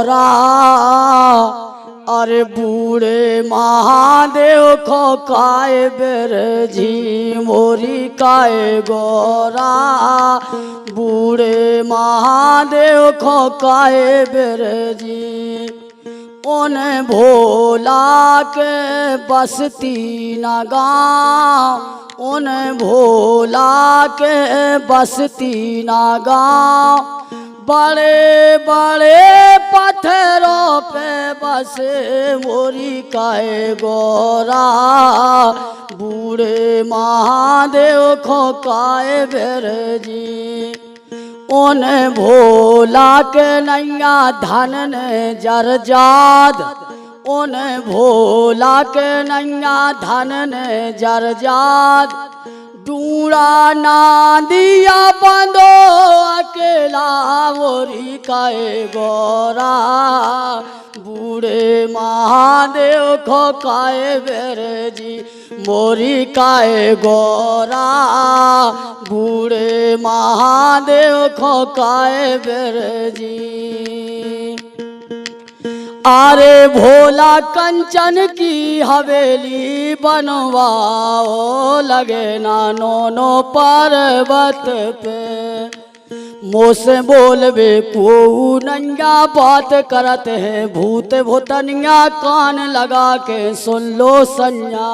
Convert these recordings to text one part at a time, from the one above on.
गोरा। अरे बूढ़े महादेव खो काय बेर जी मोरी काय गोरा। बूढ़े महादेव खो काय बेर जी उन भोला के बसती न गाँव। उन भोला के बसती न गाँव। बड़े बड़े पत्थरों पे बसे मोरी काय गोरा। बूढ़े महादेव खो काय बेर जी उन भोला के नैया धन ने जरजाद। उन भोला के नैया धन ने जरजाद। डूड़ा ना दिया बंदो अकेला मोरी काय गोरा। बूढ़े महादेव खो काय बेर जी मोरी काय गोरा। बूढ़े महादेव खो काय बेर जी। अरे भोला कंचन की हवेली बनवाओ लगे ना नोनो पर्वत पे। मुँह से बोलबे को नंगा बात करत है भूत भूतनिया कान लगा के सुन लो सन्या।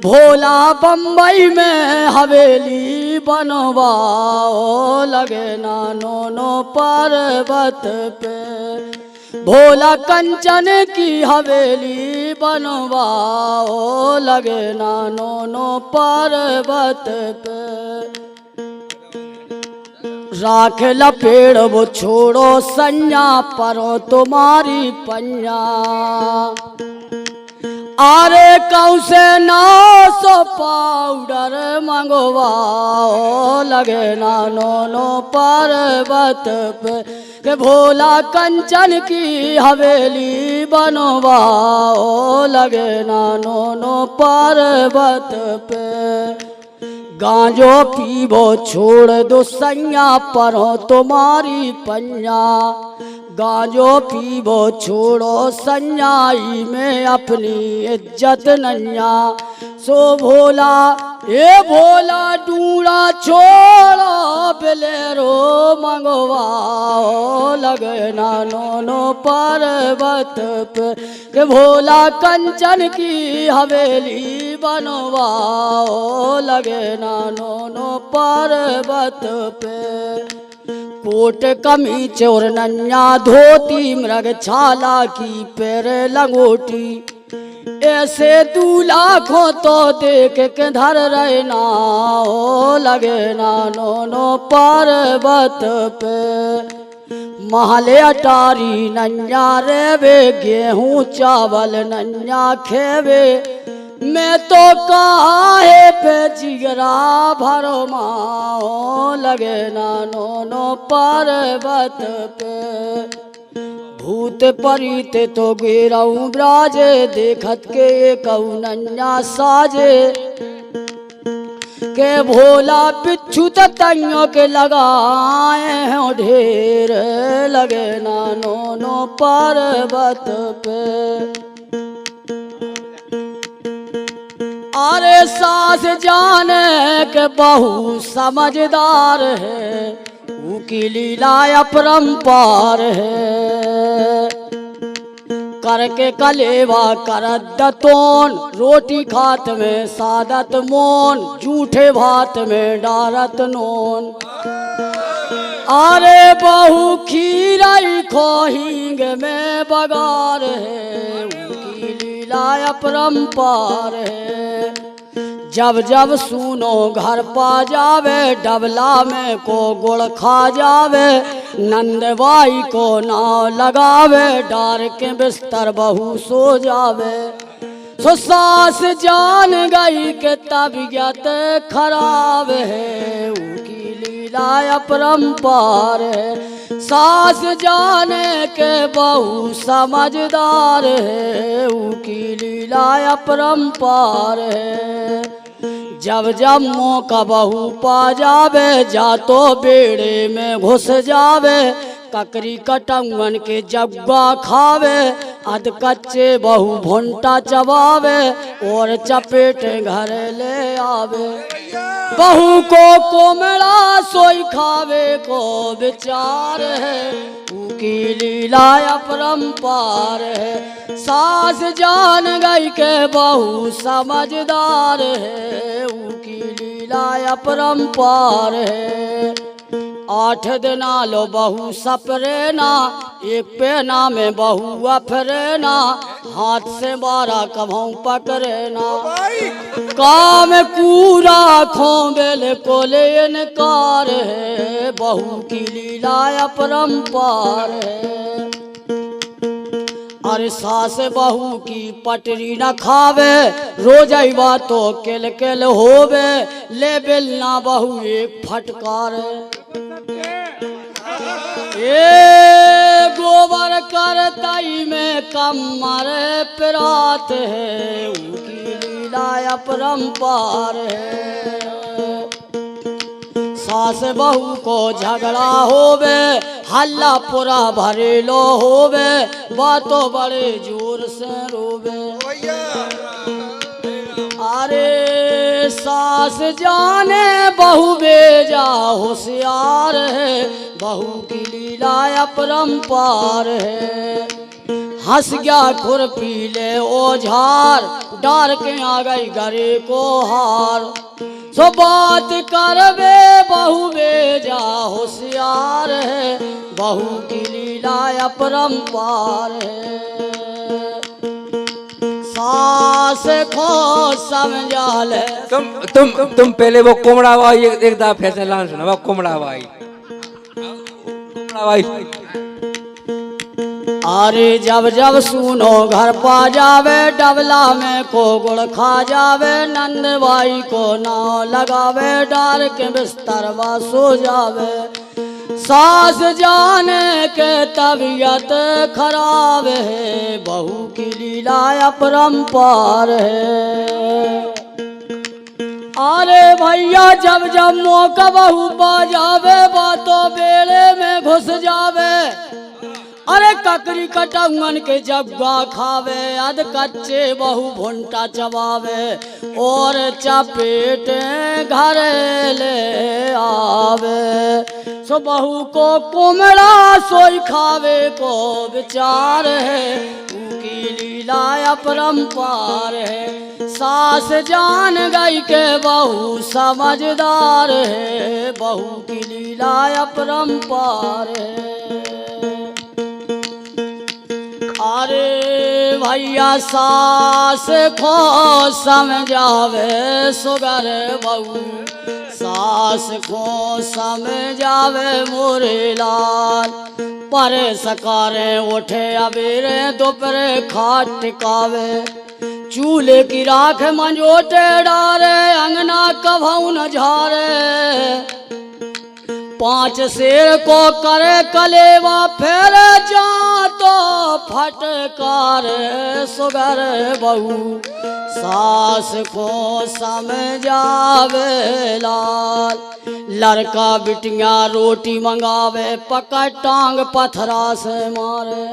भोला बम्बई में हवेली बनवाओ लगे ना नोनो पर्वत पे। भोला कंचन की हवेली बनवाओ लगे ना नोनो पर्वत पे। राख लपेड़ वो छोड़ो सन्या परो तुम्हारी पन्या। अरे कौ से 900 पाउडर मंगवाओ लगे ना नोनो पर्वत पे। के भोला कंचन की हवेली बनवाओ लगे ना नोनो पर्वत पे। गांजो पीबो छोड़ दो सैया परो तुम्हारी पन्या। गांजो पीबो छोड़ो सन्याई में अपनी इज्जत नैया। सो भोला ए भोला डूड़ा छोड़ो बिलेरो मंगवाओ लगे ना नोनो पर्वत पे। के भोला कंचन की हवेली बनवाओ लगे ना नोनो पर्वत पे। कोट कमीज और नन्या धोती मृग छाला की पैर लंगोटी। ऐसे दूल्हा खो तो देख के धर रहना हो लगे ना नोनो पर्वत पे। महले अटारी नन्या रेवे गेहूं चावल नन्या खेवे। मैं तो काहे पे जिगरा भरो माओ लगे ना नोनो पर्वत पे। भूत परीत तो गिराऊं ब्राजे देखत के कौनन्या साजे। के भोला बिच्छू तइयों के लगाए हो ढेर लगे ना नोनो पर्वत पे। अरे सास जाने के बहू समझदार है की लीला अपरंपार है। करके कलेवा करत दतोन रोटी खात में सादत मोन। जूठे भात में डारत नोन। अरे बहू खीराई खोहिंग में बगार है उनकी लीला अपरंपार है। जब जब सुनो घर पा जावे डबला में को गुड़ खा जावे। नंदबाई को नाव लगावे डार के बिस्तर बहू सो जावे। सो सास जान गई के तबीयत खराब है उनकी लीला अपरंपार है। सास जाने के बहू समझदार है उनकी लीला अपरंपार है। जब जब मौका बहू पा जावे जा तो बेड़े में घुस जावे। ककरी कटंगन के जग्गा खावे, अध कच्चे बहू भुंटा चबावे और चपेट घर ले आवे। बहू को कोमड़ा सोई खावे को विचार है, उनकी लीला अपरंपार है। सास जान गई के बहू समझदार है, उनकी लीला अपरंपार है। 8 दिना लो बहू सपरे ना, एक पेना में बहू अफरे ना, हाथ से 12 कभों पकड़े ना। काम पूरा खोबेल को ले इनकार है, बहू की लीला अपरंपार है। अरे सास बहू की पटरी न खावे, रोजैवा तो केल केल होवे, ले बेलना बहू एक फटकार। ए गोबर करताई में कम मारे परात है, उनकी लीला अपरंपार है। सास बहू को झगड़ा होवे, हल्ला पूरा भरेलो होवे, बातों बड़े जोर से रोवे। अरे सास जाने बहू बेजा होशियार है, बहू की लीला अपरंपार है। हंस गया खुरपी ले ओझार, डार के आ गई गरे को हार। सो बात करवे बहू बेजा होशियार है, बहू की लीला अपरंपार है। सास को समझा ले। तुम पहले वो कोमड़ा भाई एक दफा फिर से लान सुना, वो कोमड़ा भाई। अरे जब जब सुनो घर पा जावे, डबला में को गुड़ खा जावे, नंद भाई को नाव लगावे, डार के बिस्तर वा सो जावे। सास जाने के तबीयत खराब है, बहू की लीला अपरंपार है। अरे भैया जब जब मौका बहू पा जावे, बातों बेड़े में घुस जावे। अरे ककरी कटंगन के जग्गा खावे, अध कच्चे बहू भुंटा चबावे और चपेट घर ले आवे। सो बहू को कुमड़ा सोई खावे को विचार है, उनकी लीला अपरंपार है। सास जान गई के बहू समझदार है, बहू की लीला अपरंपार है। अरे भैया सास को समझावे सुगर बहू, सास को समझावे मोरे लाल। पर सकारे उठे अबेरे दोपहरे खाट टिकावे, चूल्हे की राख मंजोटे डारे, अंगना कभऊ न झारे। 5 शेर को करे कलेवा, फिर जा तो फटकार सुगर बहू, सास को समझावे लाल। लड़का बिटिया रोटी मंगावे, पका टांग पथरा से मारे।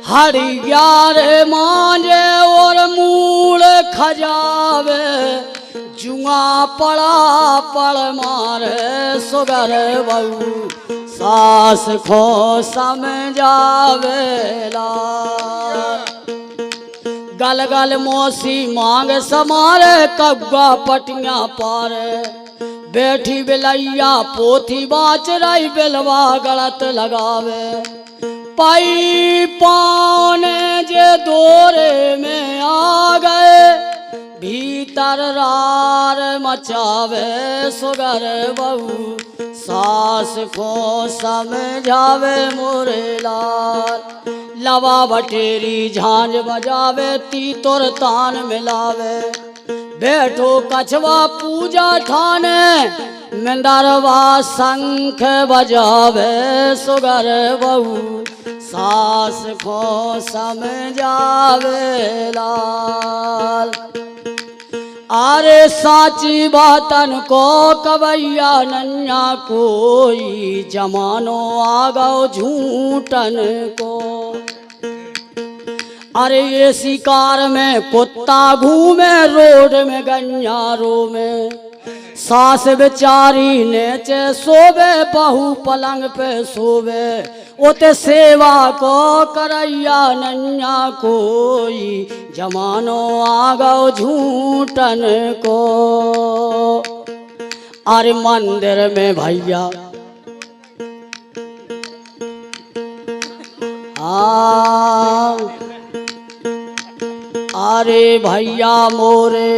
हरियारे मांझे और मूल खजावे, जुआ पड़ा पड़ मारे सुगर बहू, सास को समझावे लाल। गल गल मौसी मांग समारे, कब्बा पटिया पारे। बैठी बिलैया पोथी बाच रही, बिलवा गलत लगावे। पाई पाने जे दोरे में आ गए, भीतर रार मचावे सुगर बहू, सास को समझावे मोरे लाल। लवा बटेरी झांझ बजावे, तीतुर तान मिलावे। बैठो कछवा पूजा ठाने, मिंदरवा शंख बजावे सुगर बहू, सास को समझावे लाल। अरे साची बातन को कवैया नन्या कोई, जमानो आ गओ झूठन को। अरे ये शिकार में कुत्ता घूमे रोड में गन्यारों में, सास बेचारी नेचे सोवे बहू पलंग पे सोवे, ओते सेवा को करैया नन्या कोई, जमानो आ गओ झूठन को। अरे मंदिर में भैया अरे भैया मोरे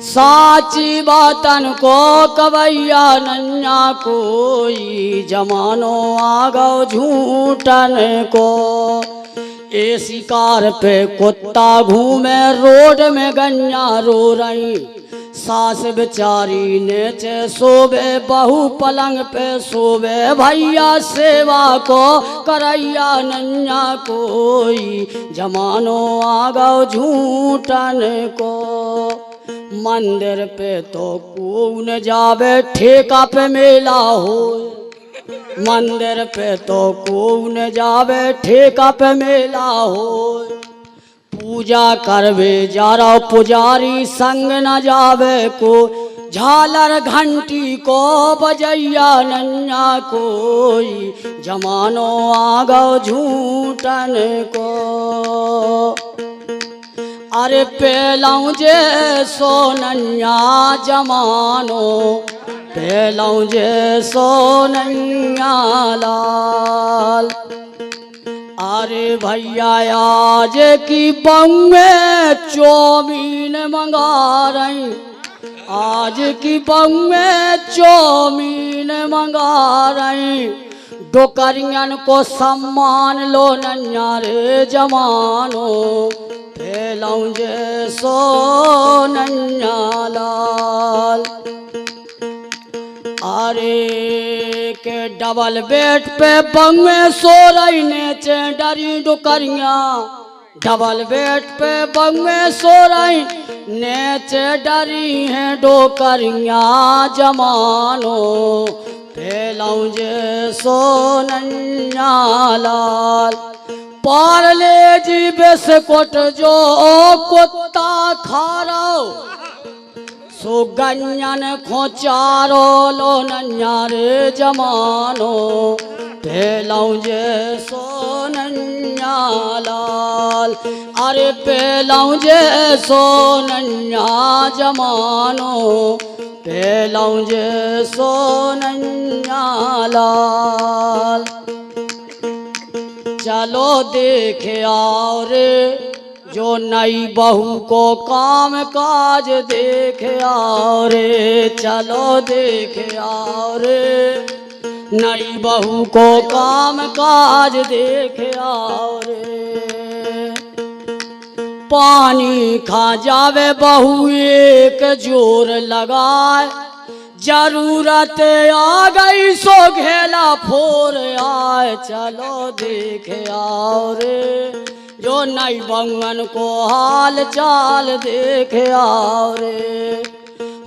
साची बातन को कवैया नन्या कोई, जमानो आ गओ झूठन को। ए शिकार पे कुत्ता घूमे रोड में गन्या रो रही, सास बेचारी नेचे सोवे बहू पलंग पे सोवे, भैया सेवा को करैया नन्या कोई, जमानो आ गओ झूठन को। मंदिर पे तो कौन जावे ठेका पे मेला हो, मंदिर पे तो कौन जावे ठेका पे मेला हो। पूजा करवे जा रहा पुजारी संग न जावे को, झालर घंटी को बजैया नन्या कोई, जमानो आ गओ झूठन को। अरे पेलाऊं जे सोनन्या जमानो, पेलाऊं जे सोनन्या लाल। अरे भैया आज की बम्बे चौमीन मंगा रही, आज की बम्बे चौमीन मंगा रही, डोकरियन को सम्मान लो नन्या रे जमानो, पेलाऊं जे सोनन्या लाल। अरे के डबल बेड पे बम्बे सो रही नेचे डरी डुकरिया, डबल बेड पे बम्बे सो रही नेचे डरी हैं डोकरिया, जमानो पेलाऊं जे सोनन्या लाल। पार्ले जी बिस्कुट जो कुत्ता खा रहो, सो गन्यन खोचारो लो नन्या रे जमानो, पेलाऊं जे सोनन्या लाल। अरे पेलाऊं जे सोनन्या जमानो, पेलाऊं जे सोनन्या लाल। चलो देखे आओ रे जो नई बहू को काम काज देख आओ रे, चलो देख आओ रे नई बहू को काम काज देख आओ रे। पानी खा जावे बहू एक जोर लगाए, जरूरत आ गई सो घेला फोर आए, चलो देख आओ रे जो नई बंगन को हाल चाल देख आओ रे।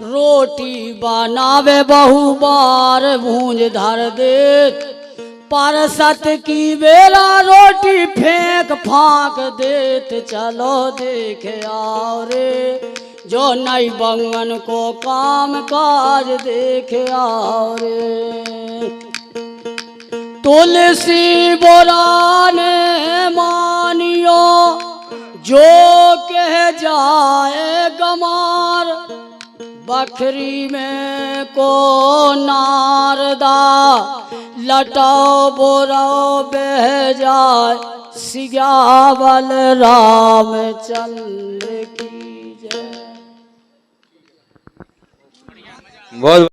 रोटी बनावे बहू बार भूंज धर दे, परसत की बेला रोटी फेंक फांक देत, चलो देख आओ रे जो नई बंगन को काम काज देख आओ रे। तुलसी बोरा ने मानियो जो कह जाए गमार, बखरी में को नारदा लटाओ बोराओ बह जाए, सियावल रामचंद्र की जय। बहुत